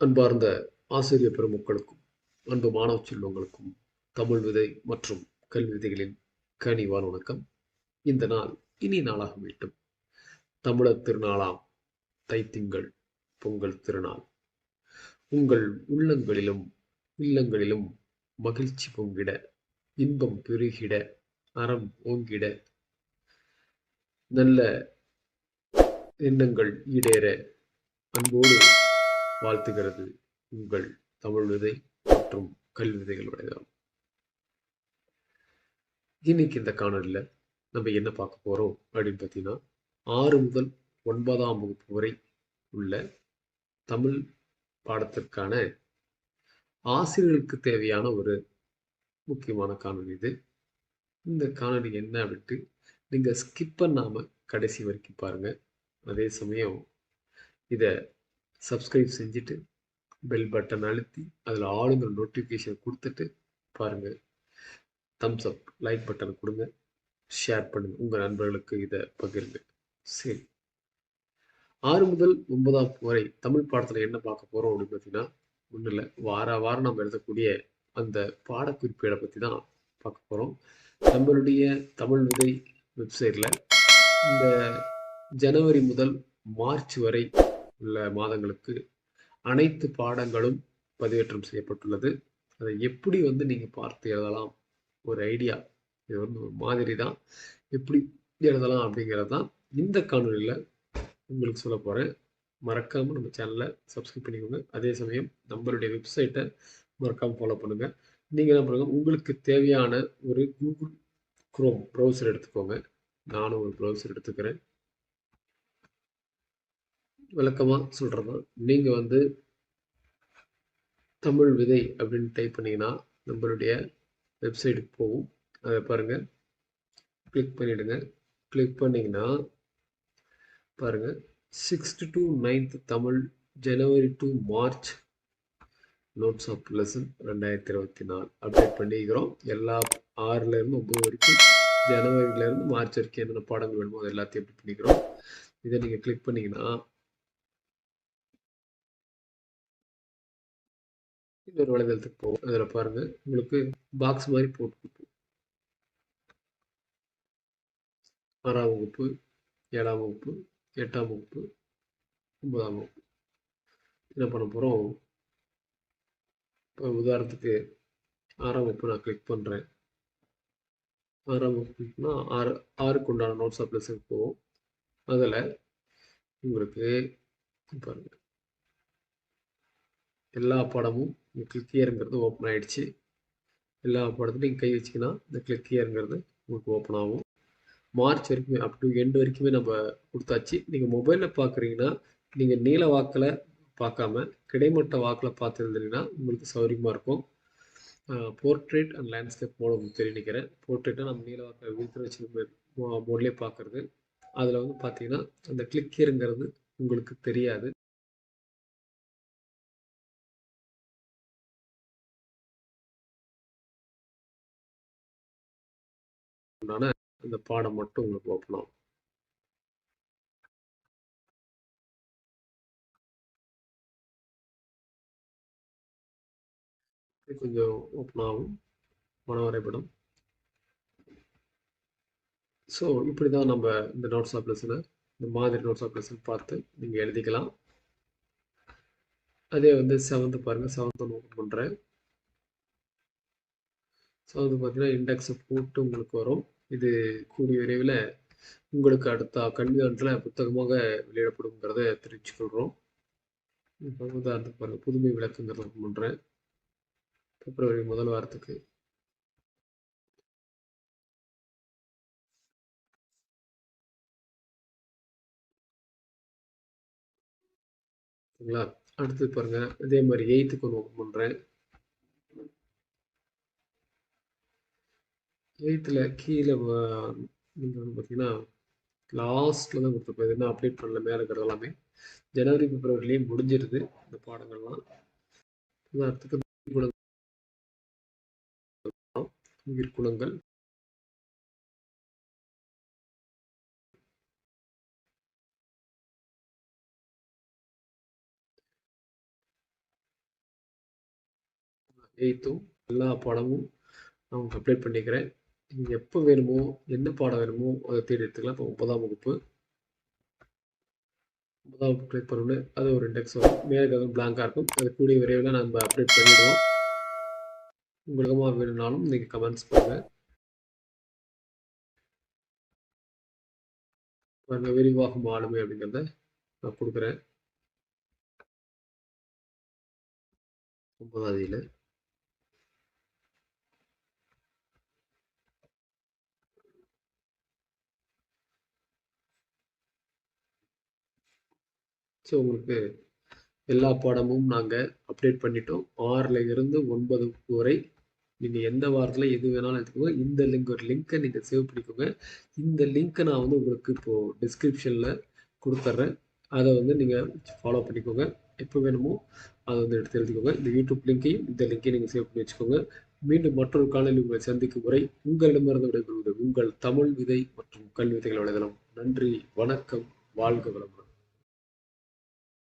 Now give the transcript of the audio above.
அன்பார்ந்த ஆசிரியர் பெருமக்களுக்கும் அன்பு மாணவ செல்வங்களுக்கும் தமிழ் விதை மற்றும் கல்வி விதைகளின் கனிவான வணக்கம். இந்த நாள் இனி நாளாக மீட்டும். தமிழர் திருநாளாம் தைத்திங்கள் பொங்கல் திருநாள் உங்கள் உள்ளங்களிலும் இல்லங்களிலும் மகிழ்ச்சி பொங்கிட, இன்பம் பெருகிட, அறம் ஓங்கிட, நல்ல எண்ணங்கள் ஈடேற அன்போடு வாழ்த்துகிறது உங்கள் தமிழ் விதை மற்றும் கல்வி விதைகளுடையதான். இன்னைக்கு இந்த காணொலியில் நம்ம என்ன பார்க்க போறோம் அப்படின்னு பார்த்தீங்கன்னா, 6 முதல் 9ஆம் வகுப்பு வரை உள்ள தமிழ் பாடத்திற்கான ஆசிரியர்களுக்கு தேவையான ஒரு முக்கியமான காணொலி இது. இந்த காணொலி என்ன அப்படின்ட்டு நீங்கள் ஸ்கிப் பண்ணாமல் கடைசி வரைக்கும் பாருங்கள். அதே சமயம் இதை சப்ஸ்கிரைப் செஞ்சுட்டு பெல் பட்டன் அழுத்தி அதில் ஆளுங்கிற நோட்டிஃபிகேஷன் கொடுத்துட்டு பாருங்கள். தம்ஸ் அப் லைக் பட்டன் கொடுங்க, ஷேர் பண்ணுங்க, உங்கள் நண்பர்களுக்கு இதை பகிருங்க. சரி, 6 முதல் 9ஆம் வரை தமிழ் பாடத்தில் என்ன பார்க்க போகிறோம் அப்படின்னு பார்த்தீங்கன்னா, ஒன்றும் இல்லை, வாரம் நம்ம எழுதக்கூடிய அந்த பாடக்குறிப்பீடை பற்றி தான் பார்க்க போகிறோம். நம்மளுடைய தமிழ் விதை வெப்சைட்டில் இந்த ஜனவரி முதல் மார்ச் வரை உள்ள மாதங்களுக்கு அனைத்து பாடங்களும் பதிவேற்றம் செய்யப்பட்டுள்ளது. அதை எப்படி நீங்கள் பார்த்து எழுதலாம், ஒரு ஐடியா, இது ஒரு மாதிரி தான், எப்படி எழுதலாம் அப்படிங்கிறது தான் இந்த காணொலியில் உங்களுக்கு சொல்ல போகிறேன். மறக்காமல் நம்ம சேனலை சப்ஸ்கிரைப் பண்ணிக்கோங்க. அதே சமயம் நம்மளுடைய வெப்சைட்டை மறக்காமல் ஃபாலோ பண்ணுங்கள். நீங்கள் என்ன பண்ணுங்கள், உங்களுக்கு தேவையான ஒரு கூகுள் குரோம் ப்ரௌசர் எடுத்துக்கோங்க. நானும் ஒரு ப்ரௌசர் எடுத்துக்கிறேன். விளக்கமாக சொல்கிறதா, நீங்கள் தமிழ் விதை அப்படின்னு டைப் பண்ணிங்கன்னா நம்மளுடைய வெப்சைட்டுக்கு போகும். அதை பாருங்கள், கிளிக் பண்ணிவிடுங்க. கிளிக் பண்ணிங்கன்னா பாருங்கள், 6th to 9th Tamil January to March notes of lesson 2024 update பண்ணிக்கிறோம். எல்லா 6லேருந்து 9 வரைக்கும், ஜனவரியிலேருந்து மார்ச் வரைக்கும் என்னென்ன பாடங்கள் வேணுமோ அது எல்லாத்தையும் அப்டேட் பண்ணிக்கிறோம். இதை நீங்கள் கிளிக் பண்ணிங்கன்னா இன்னொரு வலைதளத்துக்கு போகும். அதில் பாருங்கள், உங்களுக்கு பாக்ஸ் மாதிரி போட்டு 6ஆம் வகுப்பு, 7ஆம் வகுப்பு, 8ஆம் வகுப்பு, 9ஆம் வகுப்பு என்ன பண்ண போகிறோம். இப்போ உதாரணத்துக்கு 6ஆம் வகுப்பு நான் கிளிக் பண்ணுறேன். 6ஆம் வகுப்புனா ஆறுக்கு உண்டான நோட்ஸ் ஆஃப் லெசன் போகும். அதில் உங்களுக்கு பாருங்கள், எல்லா பாடமும் கிளிக் ஹியருங்கிறது ஓப்பன் ஆகிடுச்சு. எல்லா பாடத்துலையும் நீங்கள் கை வச்சிங்கன்னா இந்த கிளிக் ஹியருங்கிறது உங்களுக்கு ஓப்பன் ஆகும். மார்ச் வரைக்குமே அப் டு எண்டு வரைக்குமே நம்ம கொடுத்தாச்சு. நீங்கள் மொபைலில் பார்க்குறீங்கன்னா நீங்கள் நீல வாக்கில் பார்க்காம கிடைமட்ட வாக்கில் பார்த்து எழுதுனீங்கன்னா உங்களுக்கு சௌரியமாக இருக்கும். போர்ட்ரேட் அண்ட் லேண்ட்ஸ்கேப் மோட் உங்களுக்கு தெரிவிக்கிறேன். போர்ட்ரேட்டை நம்ம நீல வாக்கில் வீட்டில் வச்சு மோட்லேயே பார்க்குறது. அதில் பார்த்தீங்கன்னா அந்த கிளிக் ஹியருங்கிறது உங்களுக்கு தெரியாது. அந்த பாடம் மட்டும் உங்களுக்கு ஓப்பன் ஆகும். கொஞ்சம் ஓப்பன் ஆகும் மன வரைபடம். ஸோ இப்படி தான் நம்ம இந்த நோட்ஸ் ஆஃப் லெசனை, இந்த மாதிரி நோட்ஸ் ஆஃப் லெசன் பார்த்து நீங்கள் எழுதிக்கலாம். அதே 7th பாருங்கள், 7th ஓப்பன் பண்ணுறேன். 7th பார்த்தீங்கன்னா இண்டெக்ஸை போட்டு உங்களுக்கு வரும். இது கூடிய விரைவில் உங்களுக்கு அடுத்த கல்வியாண்டில் புத்தகமாக வெளியிடப்படுங்கிறத தெரிவிச்சுக்கொள்கிறோம். இப்போ உதாரணத்துக்கு பாருங்கள், புதுமை விளக்குங்கிறத ஓப்பன் பண்ணுறேன். பிப்ரவரி முதல் வாரத்துக்கு சரிங்களா. அடுத்து பாருங்கள், இதே மாதிரி 8th ஒன்று ஓப்பன் பண்ணுறேன். 8th கீழே நீங்கள் பார்த்தீங்கன்னா லாஸ்ட்டில் தான் கொடுத்துருப்போம். என்ன அப்டேட் பண்ணல, மேலே இருக்கிறது எல்லாமே ஜனவரி பிப்ரவரிலேயே முடிஞ்சிருது இந்த பாடங்கள்லாம். உதாரணத்துக்கு உயிர்குலங்கள், 8ம் எல்லா பாடமும் நான் உங்களுக்கு அப்டேட் பண்ணிக்கிறேன். நீங்கள் எப்போ வேணுமோ என்ன பாடம் வேணுமோ அதை தேடி எடுத்துக்கலாம். இப்போ 9ஆம் வகுப்பு கிளிக் பண்ணோன்னே அது ஒரு இண்டெக்ஸ் வரும். மேலே பிளாங்காக இருக்கும். அது கூடிய விரைவில் நம்ம அப்டேட் பண்ணிவிடுவோம். உங்களுக்கு வேணும்னாலும் நீங்கள் கமெண்ட்ஸ் பண்ணுங்கள். பாருங்கள், விரிவாகும் ஆளுமை அப்படிங்கிறத நான் கொடுக்குறேன். 9ஆவதில் ஸோ உங்களுக்கு எல்லா பாடமும் நாங்கள் அப்டேட் பண்ணிட்டோம். 6ல் இருந்து 9 வரை நீங்கள் எந்த வாரத்தில் எது வேணாலும் எடுத்துக்கோங்க. இந்த ஒரு லிங்க்கை நீங்கள் சேவ் பண்ணிக்கோங்க. இந்த லிங்க்கை நான் இப்போது டிஸ்கிரிப்ஷனில் கொடுத்துட்றேன். அதை நீங்கள் ஃபாலோ பண்ணிக்கோங்க. எப்போ வேணுமோ அதை எடுத்து எழுதிக்கோங்க. இந்த யூடியூப் லிங்க்கையும் இந்த லிங்க்கையும் நீங்கள் சேவ் பண்ணி வச்சுக்கோங்க. மீண்டும் மற்றொரு காலையில் உங்களை சந்திக்கும் வரை உங்களிடமிருந்து விடைபெறுவது உங்கள் தமிழ் விதை மற்றும் கல்வி விதைகள் வலைதளம். நன்றி, வணக்கம், வாழ்க வளமுடன்.